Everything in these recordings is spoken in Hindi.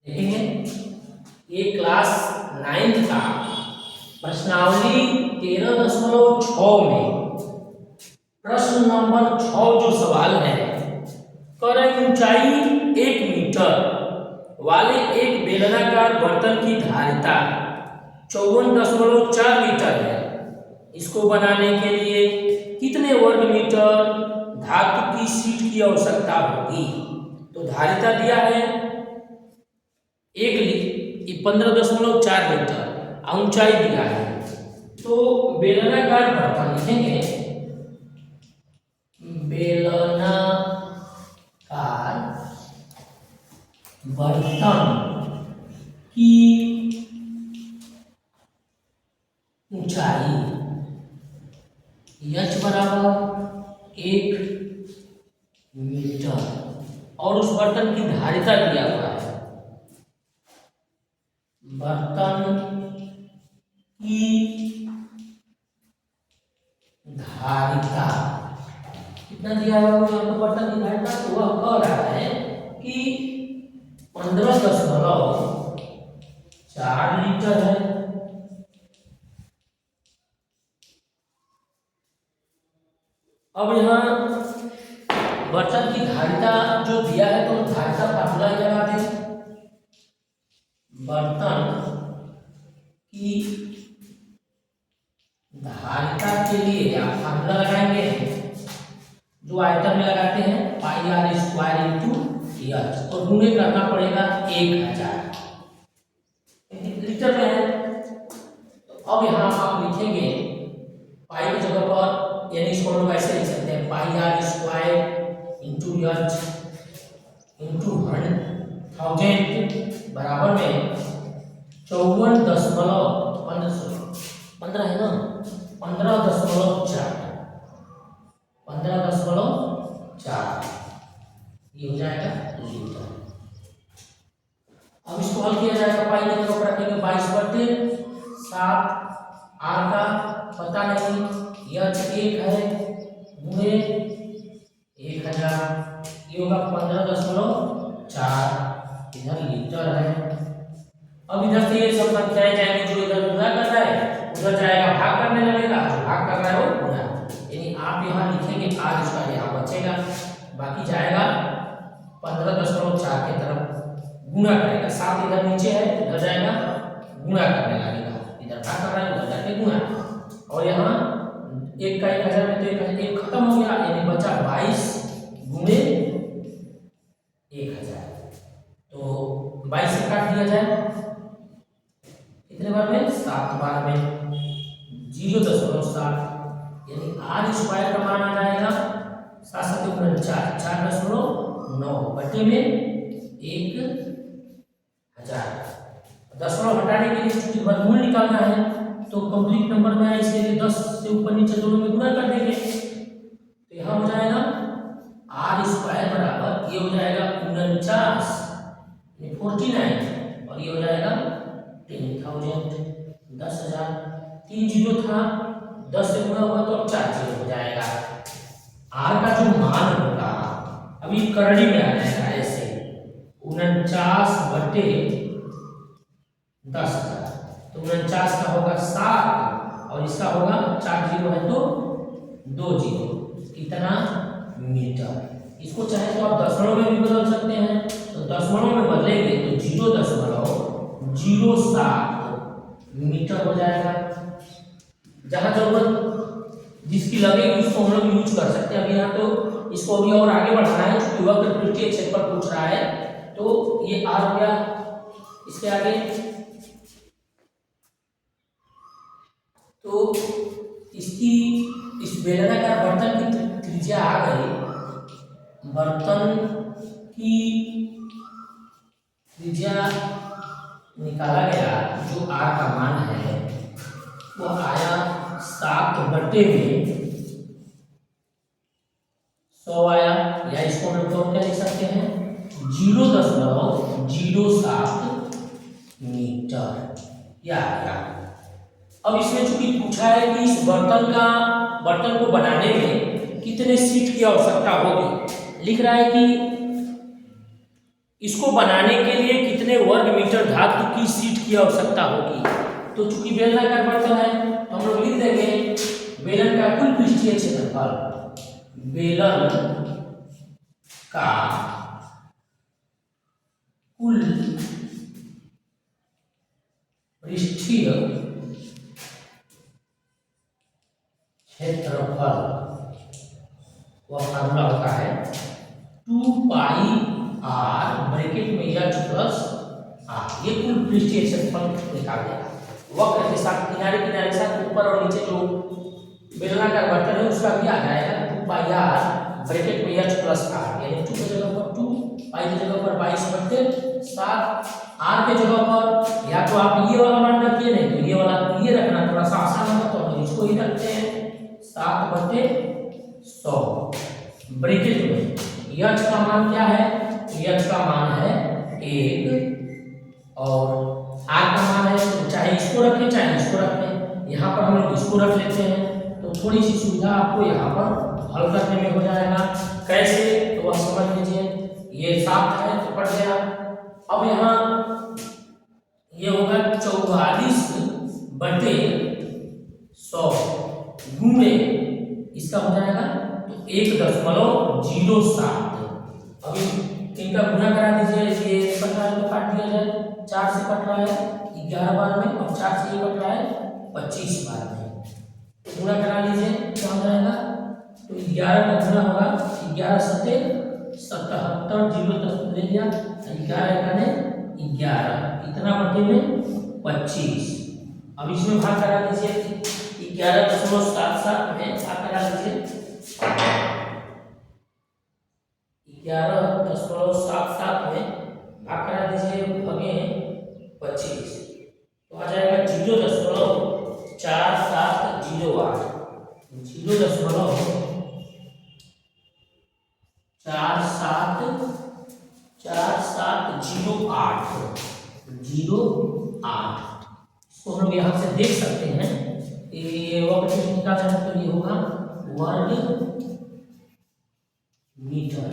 देखेंगे ये क्लास 9th का प्रश्नावली 13.6 में प्रश्न नंबर 6 जो सवाल है, कर ऊंचाई 1 मीटर वाले एक बेलनाकार बर्तन की धारिता 54.4 मीटर है। इसको बनाने के लिए कितने वर्ग मीटर धातु की शीट की आवश्यकता होगी? तो धारिता दिया है 15.4 मीटर, ऊंचाई दिया है। तो बेलनाकार बर्तन लिखेंगे, बेलनाकार बर्तन की ऊंचाई h बराबर 1 मीटर और उस बर्तन की धारिता दिया हुआ है। बर्तन की धारिता कितना दिया हुआ है? यहाँ पर बर्तन की धारिता तो वह कह रहा है कि 15.4 लीटर है। अब यहाँ बर्तन की धारिता जो दिया है तो धारिता फार्मूला लगा दें। बर्तन की धारिता के लिए आप फार्मूला लगाएंगे जो आइटम में लगाते हैं pi are square into H और गुणे करना पड़ेगा 1000 लीटर में है। तो अब यहाँ आप लिखेंगे पाई की जगह पर, यानी इसको हम लोग ऐसे लिख सकते हैं pi are square into H into 1000 बराबर में 54.15 है ना, 15.4 ये हो जाएगा लीटर। अब इसको हल किया जाएगा, पाई की जगह पर रखेंगे 22/7, आर का पता नहीं, यह 1 है गुणे 1000, ये होगा 15.4 इधर लीटर है। अब इधर से ये सब संख्याएं जाएंगे, जो इधर गुणा कर रहा है उधर जाएगा भाग करने लगेगा, जो भाग कर रहा है वो गुणा, यानी आप यहाँ लिखेंगे आर इसका यहाँ बचेगा, बाकी जाएगा 15.4 की तरफ गुणा करेगा। 7 इधर नीचे है, उधर जाएगा गुणा करने लगेगा, इधर भाग कर रहा है उधर जाके गुणा, और यहाँ 1 का 1000 में तो 1 खत्म हो गया, यानी बचा 22 गुणे 1000। तो 22 से काट दिया जाए कितने बार में? 7 बार में 0.7, यानी आर स्क्वायर का मान आ जाएगा 4.9 बटे में 1000। दशमलव हटाने के लिए चूंकि वर्गमूल निकालना है तो कंप्लीट नंबर में आए, इसलिए 10 से ऊपर नीचे दोनों में गुणा कर देंगे। तो यहाँ हो जाएगा आर स्क्वायर बराबर, ये हो जाएगा 49 और ये हो जाएगा 10,000 10,000। 3 जीरो था, 10 से गुणा हुआ तो अब 4 जीरो हो जाएगा। आर का जो मान होगा अभी करड़ी में आ जाएगा ऐसे 49/10,000, तो 49 का होगा 7 और इसका होगा 4 जीरो है तो 2 जीरो, कितना मीटर। इसको चाहे तो आप दशमलव में भी बदल सकते हैं, तो दशमलव में बदलेंगे तो 0.07 मीटर हो जाएगा। जहां जरूरत जिसकी लगेगी उसको हम लोग यूज कर सकते हैं। अभी यहाँ तो इसको अभी और आगे बढ़ाना है, क्योंकि वक्त पृष्ठीय क्षेत्रफल पूछ रहा है, तो ये आर हो गया। इसके आगे तो इसकी इस बेलनाकार बर्तन की त्रिज्या आ गई, बर्तन की त्रिज्या निकाला गया, जो आर का मान है वो आया 7 बटे में 100 आया, या इसको हम लोग क्या लिख सकते हैं 0.07 मीटर या आया। अब इसमें चूंकि पूछा है कि इस बर्तन को बनाने में कितने शीट की आवश्यकता होगी, लिख रहा है कि इसको बनाने के लिए कितने वर्ग मीटर धातु की शीट की आवश्यकता होगी। तो चूंकि बेलनाकार बर्तन है तो हम लोग लिख देंगे बेलन का कुल पृष्ठीय क्षेत्रफल, बेलन का कुल पृष्ठीय क्षेत्रफल, वह फार्मूला होता है 2 पाई आर ब्रैकेट में एच प्लस आर। ये कुल पृष्ठीय क्षेत्रफल निकाल देगा। वक्र के साथ किनारे किनारे के साथ ऊपर और नीचे जो बेलनाकार बर्तन है उसका भी आ जाएगा 2 पाई आर ब्रैकेट में एच प्लस आर, यानी 2 की जगह पर 2, पाई की जगह पर 22/7, आर के जगह पर या तो आप ये वाला मान रखिए, नहीं तो ये वाला ये रखना थोड़ा सा आसान होगा, तो हम इसको ही रखते हैं 7/100 ब्रैकेट में। एच का मान क्या है? एच का मान है 1 और आर का मान है, तो चाहे इसको रखें चाहे इसको रखें। यहाँ पर हम लोग इसको रख लेते हैं तो थोड़ी सी सुविधा आपको यहाँ पर हल करने में हो जाएगा। कैसे, तो वह समझ लीजिए। ये 7 है तो कट गया। अब यहाँ ये होगा 44/100 गुणे इसका हो जाएगा तो 1.07। अभी इनका गुना करा दीजिए। ये कट रहा है तो काट दिया जाए, 4 से कट रहा है 11 बार में और 4 से ये कट रहा है 25 बार में, तो गुना करा लीजिए क्या हो जाएगा। तो 11 का गुना होगा 11 सत्ते 77, 0 ले लिया, 11 इतना बटे में 25। अब इसमें भाग करा दीजिए 11.77 में भाग करा दीजिए 11.77 में भाग करा दीजिए भगे 25, तो आ जाएगा 0.4708, 0.4708 इसको हम लोग यहाँ से देख सकते हैं। ये वक्र निकालना है तो ये होगा वर्ग मीटर।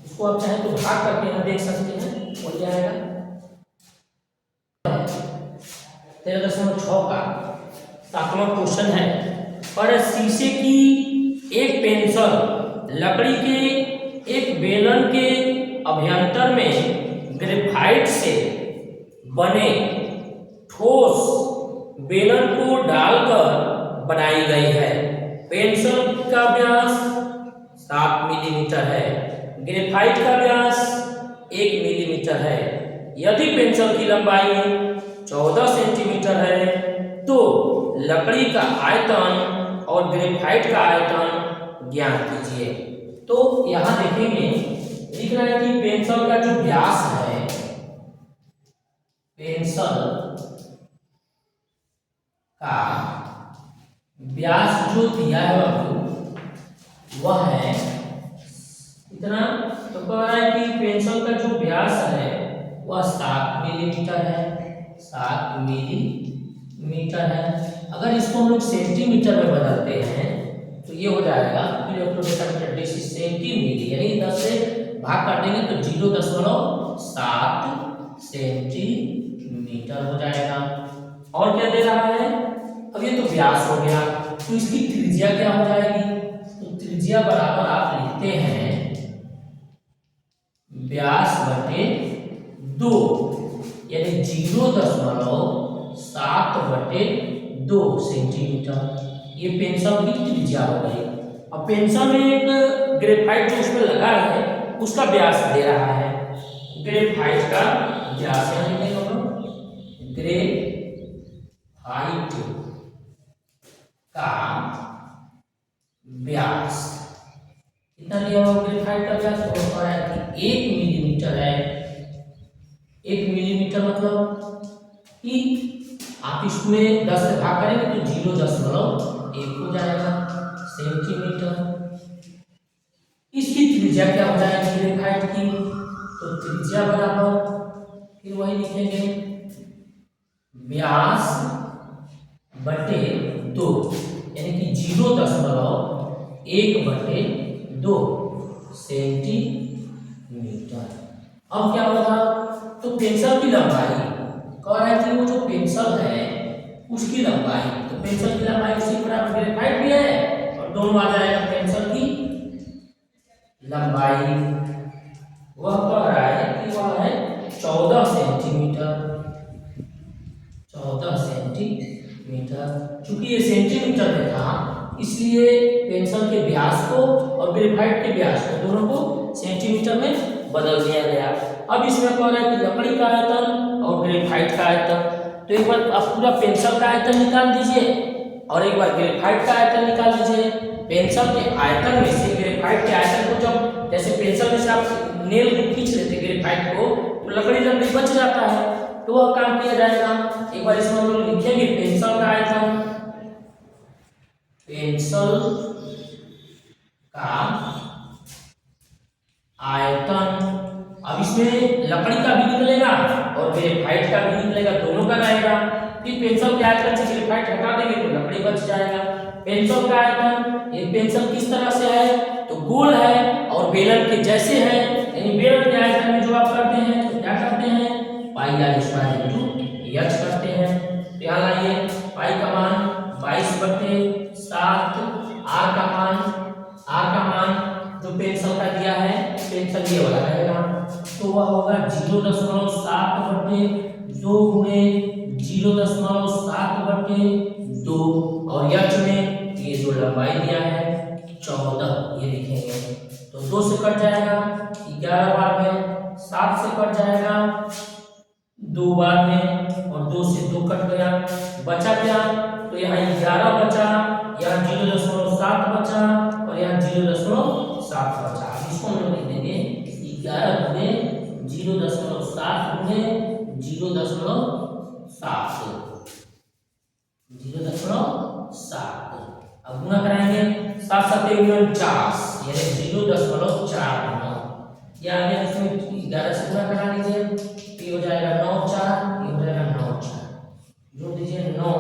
इसको आप चाहे तो भाग करके यहाँ देख सकते हैं, हो जाएगा 13.6 का 7वां क्वेश्चन है। पर शीशे की एक पेंसिल लकड़ी के एक बेलन के अभ्यंतर में ग्रेफाइट से बने ठोस बेलन को डालकर बनाई गई है। पेंसिल का व्यास 7 मिलीमीटर है, ग्रेफाइट का व्यास 1 मिलीमीटर है। यदि पेंसिल की लंबाई 14 सेंटीमीटर है तो लकड़ी का आयतन और ग्रेफाइट का आयतन ज्ञात कीजिए। तो यहां देखेंगे लिख रहा है कि पेंसिल का जो व्यास है, पेंसिल का व्यास जो दिया है आपको वह है इतना। तो कह रहा है कि पेंसिल का जो व्यास है वह 7 मिलीमीटर है, 7 मिलीमीटर है। अगर इसको हम लोग सेंटीमीटर में बदलते हैं तो ये हो जाएगा सेंटीमीटर, यानी 10 से भाग काटेंगे तो 0.7 सेंटीमीटर हो जाएगा। और क्या दे रहा है? अब ये तो व्यास हो गया, तो इसकी त्रिज्या क्या हो जाएगी? तो त्रिज्या बराबर आप लिखते हैं व्यास बटे 2, यानी 0.7/2 सेंटीमीटर। ये पेंसिल की त्रिज्या हो गई। अब पेंसिल में एक ग्रेफाइट जो उसमें लगा है उसका व्यास दे रहा है। ग्रेफाइट का व्यास है, ग्रेफाइट का व्यास कितना लिया हुआ? ग्रेफाइट का व्यास होता है कि 1 मिलीमीटर है। 1 मिलीमीटर मतलब कि आप इसमें 10 से भाग करेंगे तो 0.1 हो जाएगा सेंटीमीटर। इसकी त्रिज्या क्या हो जाएगी ग्रेफाइट की? तो त्रिज्या बराबर फिर वही लिखेंगे व्यास बटे 2, यानी कि 0.1/2 सेंटीमीटर। अब क्या होगा? तो पेंसिल की लंबाई कह रहा है कि वो जो पेंसिल है उसकी लंबाई, तो पेंसिल की लंबाई उसी बराबर ग्रेफाइट भी है और दोनों आ जाएगा पेंसिल की लंबाई। वह कह रहा है कि वह है 14 सेंटीमीटर, 14 सेंटीमीटर। चूंकि ये सेंटीमीटर में था इसलिए पेंसिल के व्यास को और ग्रेफाइट के व्यास को दोनों को सेंटीमीटर में बदल दिया गया। अब इसमें कह रहा है कि लकड़ी का आयतन और ग्रेफाइट का आयतन, तो एक बार आप पूरा पेंसिल का आयतन निकाल दीजिए और एक बार ग्रेफाइट का आयतन निकाल दीजिए। पेंसिल के आयतन में से ग्रेफाइट के आयतन को जब जैसे पेंसिल में से आप नेल को खींच लेते ग्रेफाइट को तो लकड़ी बच जाता है, तो वह काम किया जाएगा। एक बार इसमें हम लोग लिखेंगे पेंसिल का आयतन, पेंसिल का आयतन। अब इसमें लकड़ी का भी निकलेगा और ग्रेफाइट का भी निकलेगा, दोनों का रहेगा। फिर पेंसिल के आयतन से ग्रेफाइट हटा देंगे तो लकड़ी बच जाएगा। पेंसिल का आयतन, ये पेंसिल किस तरह से है तो गोल है और बेलन के जैसे है, यानी बेलन के आयतन में जो आप करते हैं तो क्या करते हैं pi are square into H करते हैं। यहाँ लाइए पाई का मान 22/7, आर का मान जो पेंसिल का दिया है पेंसिल ये वाला रहेगा, तो वह होगा 0.7/2 गुणे 0.7/2 और एच में ये जो लंबाई दिया है 14 ये लिखेंगे। तो 2 से कट जाएगा 11 बार में, 7 से कट जाएगा 2 बार में और 2 से 2 कट गया, बचा क्या तो यहाँ 11 बचा, यहाँ 0.7 बचा और यहाँ 0.7 बचा। इसको हम लोग लिख देंगे 11 गुणे 0.7 गुणे 0.7। अब गुणा कराएंगे 7 7 49 यानी 0.49। या आगे इसमें 11 से गुणा करा लीजिए, ये हो जाएगा 9 4, ये हो जाएगा 9 4, जोड़ दीजिए 9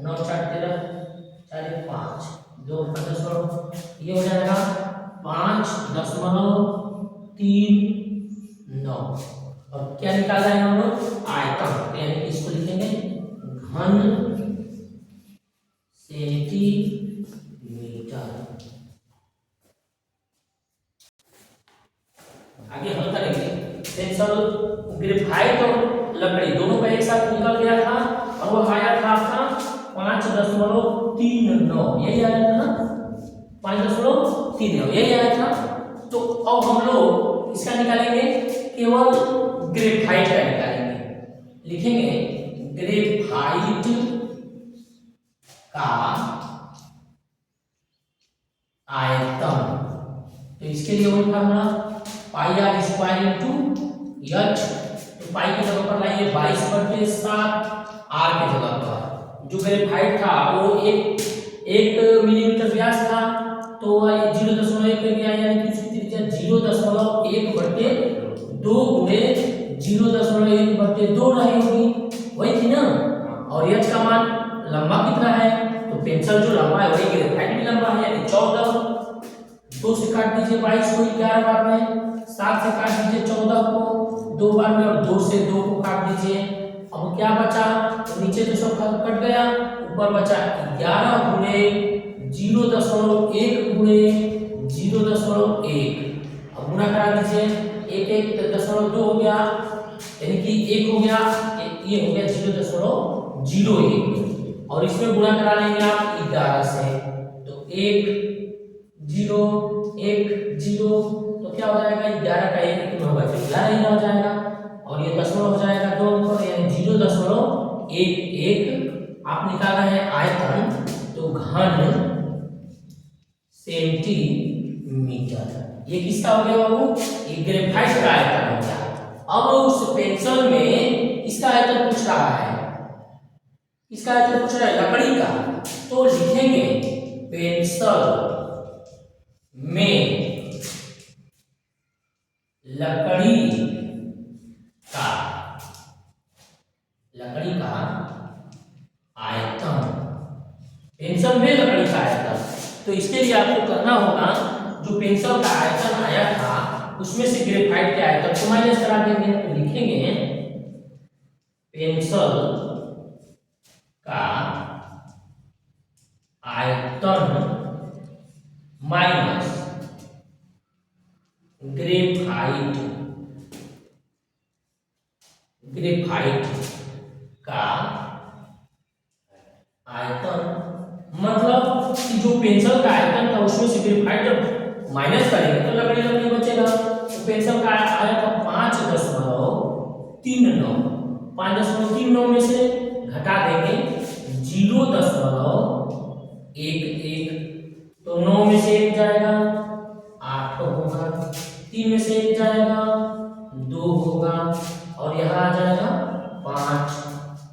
9 4 13 4 5 2 10, ये हो जाएगा 5.39। और क्या निकाला है हम लोग आयतन, यानी कि इसको लिखेंगे घन सेंटीमीटर। आगे हल करेंगे पेंसिल ग्रेफाइट और लकड़ी दोनों का एक साथ निकल गया था और वो आया था आपका 5.39, यही आया था ना 5.39 यही आया था। तो अब हम लोग इसका निकालेंगे केवल ग्रेफाइट का निकालेंगे, लिखेंगे ग्रेफाइट का आयतन। तो इसके लिए वही formula pi are square into H, तो पाई की जगह पर लाइए 22/7, आर की जगह पर जो ग्रेफाइट था वो एक मिलीमीटर व्यास था तो 0.1 कर गया, यानी कि उसकी त्रिज्या 0.1/2 गुणे 0.1/2 रही होगी, वही थी ना। और एच का मान लंबा कितना है तो पेंसिल जो लंबा है वही ग्रेफाइट भी लंबा है, यानी 14। 2 से काट दीजिए 22 को 11 बार में, 7 से काट दीजिए 14 को 2 बार में और 2 से 2 को काट दीजिए। अब क्या बचा तो नीचे तो सब कट गया, ऊपर बचा 11 गुणे 0.1 गुणे 0.1। अब गुणा करा दीजिए 1 1 0.2 हो गया, यानी कि 1 हो गया, ये हो गया 0.01 और इसमें गुणा करा लेंगे आप 11 से, तो 1 0 1 0, तो क्या हो जाएगा 11 का 1 कितना होगा 11 ही हो जाएगा और ये दशमलव हो जाएगा 2 पर, यानी 0.11 आप निकाला है आयतन, तो घन सेंटीमीटर। ये किसका हो गया बाबू, ये ग्रेफाइट का आयतन हो गया। अब उस पेंसिल में इसका आयतन पूछ रहा है, इसका आयतन पूछ रहा है लकड़ी का, तो लिखेंगे पेंसिल में लकड़ी का आयतन, पेंसिल में लकड़ी का आयतन। तो इसके लिए आपको करना होगा जो पेंसिल का आयतन आया था उसमें से ग्रेफाइट के आयतन को माइनस करा देंगे तो लिखेंगे पेंसिल का आयतन माइनस ग्रेफाइट का आयतन, मतलब कि जो पेंसिल का आयतन था उसमें से ग्रेफाइट जब माइनस करेंगे तो लकड़ी बचेगा। तो पेंसिल का आया था 5.39, 5.39 में से घटा देंगे 0.11, तो 9 में से 1 जाएगा 8 होगा, 3 में से 1 जाएगा 2 होगा और यहाँ आ जाएगा 5।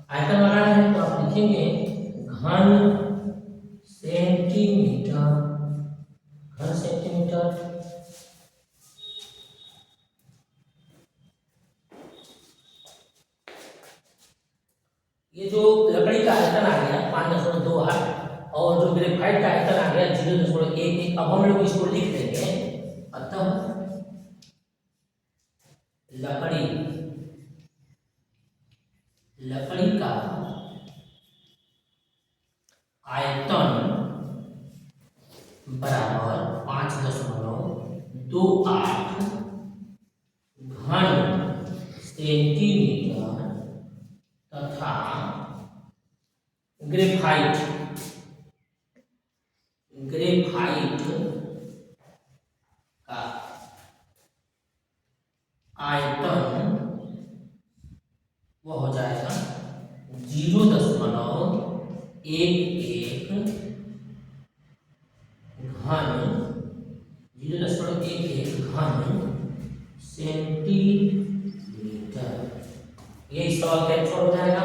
आयतन लगाना है तो आप लिखेंगे घन सेंटीमीटर, घन सेंटीमीटर। ये जो लकड़ी का आयतन आ गया 5.28 और जो ग्रेफाइट का आयतन आ गया 0.11। अब हम लोग इसको लिख देंगे, अतः लकड़ी का आयतन बराबर 5.28 घन सेंटीमीटर तथा ग्रेफाइट का आयतन वो हो जाएगा 0.11 घन सेंटीमीटर। यही सवाल का आंसर हो जाएगा।